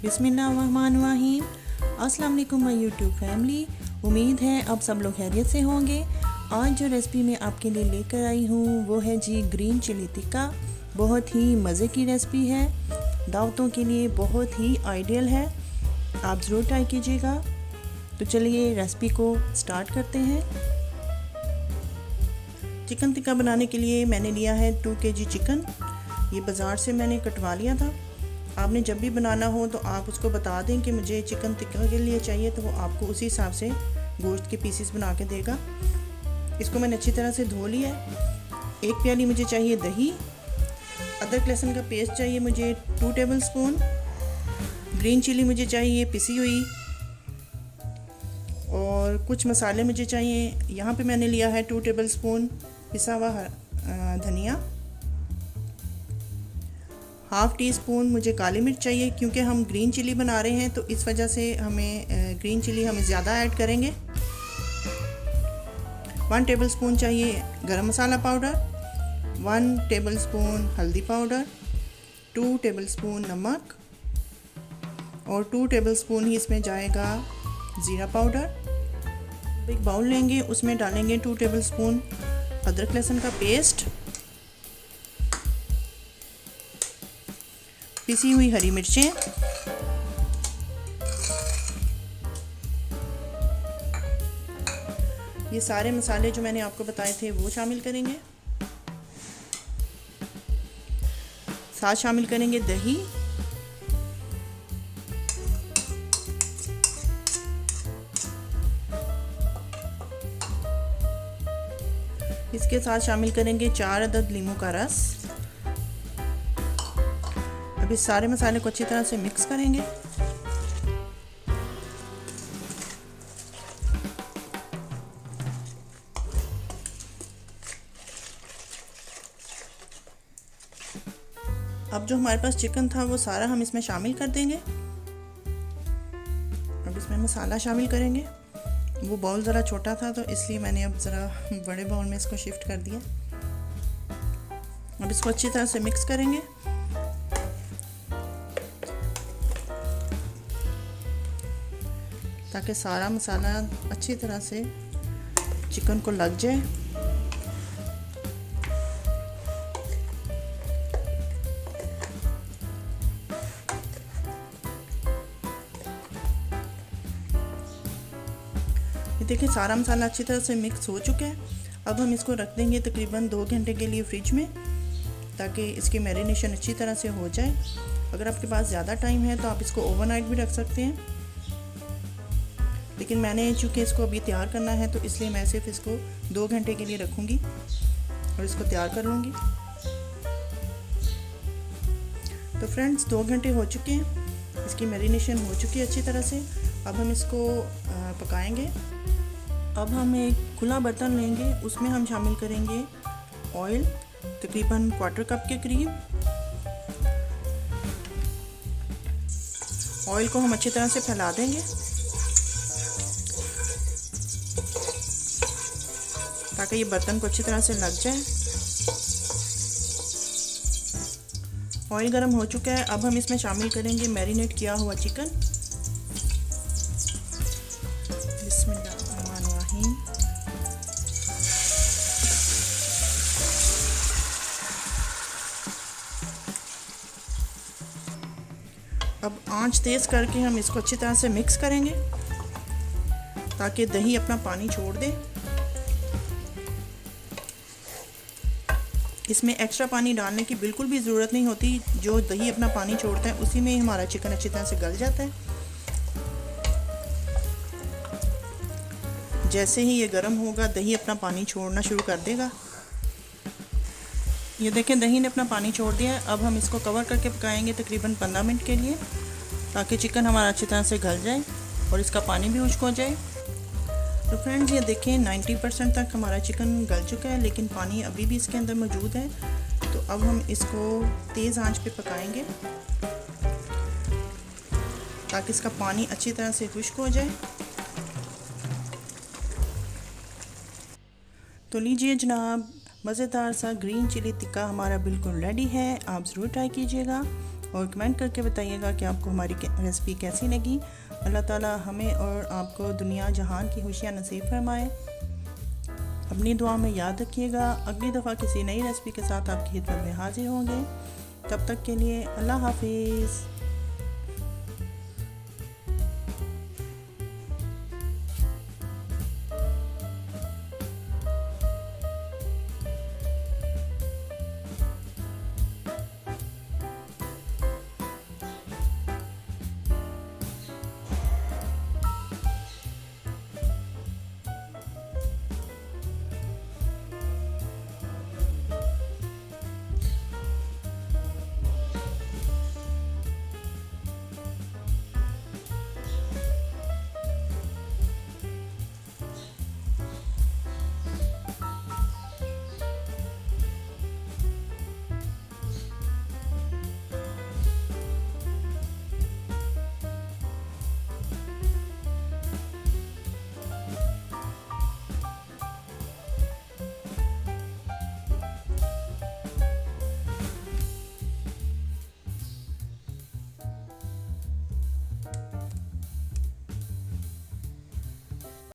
बिस्मिल्लाहिर्रहमानिर्रहीम। अस्सलाम वालेकुम माय यूट्यूब फैमिली। उम्मीद है आप सब लोग खैरियत से होंगे। आज जो रेसिपी मैं आपके लिए लेकर आई हूँ वो है जी ग्रीन चिली टिक्का। बहुत ही मज़े की रेसिपी है, दावतों के लिए बहुत ही आइडियल है, आप ज़रूर ट्राई कीजिएगा। तो चलिए रेसिपी को स्टार्ट करते हैं। चिकन टिक्का बनाने के लिए मैंने लिया है 2 kg चिकन। ये बाज़ार से मैंने कटवा लिया था। आपने जब भी बनाना हो तो आप उसको बता दें कि मुझे चिकन टिक्का के लिए चाहिए, तो वो आपको उसी हिसाब से गोश्त के पीसेस बना के देगा। इसको मैंने अच्छी तरह से धो लिया है। 1 प्याली मुझे चाहिए दही। अदरक लहसुन का पेस्ट चाहिए मुझे 2 टेबलस्पून। ग्रीन चिली मुझे चाहिए पिसी हुई, और कुछ मसाले मुझे चाहिए। यहाँ पे मैंने लिया है 2 टेबलस्पून पिसा हुआ धनिया। 1/2 टीस्पून मुझे काली मिर्च चाहिए, क्योंकि हम ग्रीन चिली बना रहे हैं तो इस वजह से हमें ग्रीन चिली हमें ज़्यादा ऐड करेंगे। 1 टेबलस्पून चाहिए गरम मसाला पाउडर, 1 टेबलस्पून हल्दी पाउडर, 2 टेबलस्पून नमक, और 2 टेबलस्पून ही इसमें जाएगा ज़ीरा पाउडर। एक बाउल लेंगे, उसमें डालेंगे 2 टेबलस्पून अदरक लहसुन का पेस्ट, पिसी हुई हरी मिर्चें, ये सारे मसाले जो मैंने आपको बताए थे वो शामिल करेंगे। साथ शामिल करेंगे दही, इसके साथ शामिल करेंगे 4 अदद नींबू का रस। अब इस सारे मसाले को अच्छी तरह से मिक्स करेंगे। अब जो हमारे पास चिकन था वो सारा हम इसमें शामिल कर देंगे। अब इसमें मसाला शामिल करेंगे। वो बाउल ज़रा छोटा था तो इसलिए मैंने अब ज़रा बड़े बाउल में इसको शिफ्ट कर दिया। अब इसको अच्छी तरह से मिक्स करेंगे। ताकि सारा मसाला अच्छी तरह से चिकन को लग जाए। ये देखिए सारा मसाला अच्छी तरह से मिक्स हो चुका है। अब हम इसको रख देंगे तकरीबन 2 घंटे के लिए फ्रिज में, ताकि इसकी मैरिनेशन अच्छी तरह से हो जाए। अगर आपके पास ज़्यादा टाइम है तो आप इसको ओवरनाइट भी रख सकते हैं, लेकिन मैंने चूँकि इसको अभी तैयार करना है तो इसलिए मैं सिर्फ इसको 2 घंटे के लिए रखूँगी और इसको तैयार कर लूँगी। तो फ्रेंड्स 2 घंटे हो चुके हैं, इसकी मैरिनेशन हो चुकी है अच्छी तरह से। अब हम इसको पकाएंगे। अब हम एक खुला बर्तन लेंगे, उसमें हम शामिल करेंगे ऑयल तकरीबन 1/4 कप के करीब। ऑयल को हम अच्छी तरह से फैला देंगे ताकि ये बर्तन को अच्छी तरह से लग जाए। ऑयल गर्म हो चुका है। अब हम इसमें शामिल करेंगे मैरिनेट किया हुआ चिकन। बिस्मिल्लाहिर्रहमानिर्रहीम। अब आंच तेज़ करके हम इसको अच्छी तरह से मिक्स करेंगे ताकि दही अपना पानी छोड़ दे। इसमें एक्स्ट्रा पानी डालने की बिल्कुल भी ज़रूरत नहीं होती। जो दही अपना पानी छोड़ता है उसी में ही हमारा चिकन अच्छी तरह से गल जाता है। जैसे ही ये गर्म होगा दही अपना पानी छोड़ना शुरू कर देगा। ये देखें दही ने अपना पानी छोड़ दिया है। अब हम इसको कवर करके पकाएंगे तकरीबन 15 मिनट के लिए, ताकि चिकन हमारा अच्छी तरह से गल जाए और इसका पानी भी खुश्क हो जाए। तो फ्रेंड्स ये देखें 90% तक हमारा चिकन गल चुका है, लेकिन पानी अभी भी इसके अंदर मौजूद है। तो अब हम इसको तेज़ आंच पे पकाएंगे ताकि इसका पानी अच्छी तरह से खुश्क हो जाए। तो लीजिए जनाब, मज़ेदार सा ग्रीन चिली टिक्का हमारा बिल्कुल रेडी है। आप ज़रूर ट्राई कीजिएगा। और कमेंट करके बताइएगा कि आपको हमारी रेसिपी कैसी लगी। अल्लाह ताला हमें और आपको दुनिया जहान की खुशियाँ नसीब फरमाए। अपनी दुआ में याद रखिएगा। अगली दफ़ा किसी नई रेसिपी के साथ आपकी खिदमत में हाजिर होंगे। तब तक के लिए अल्लाह हाफिज़।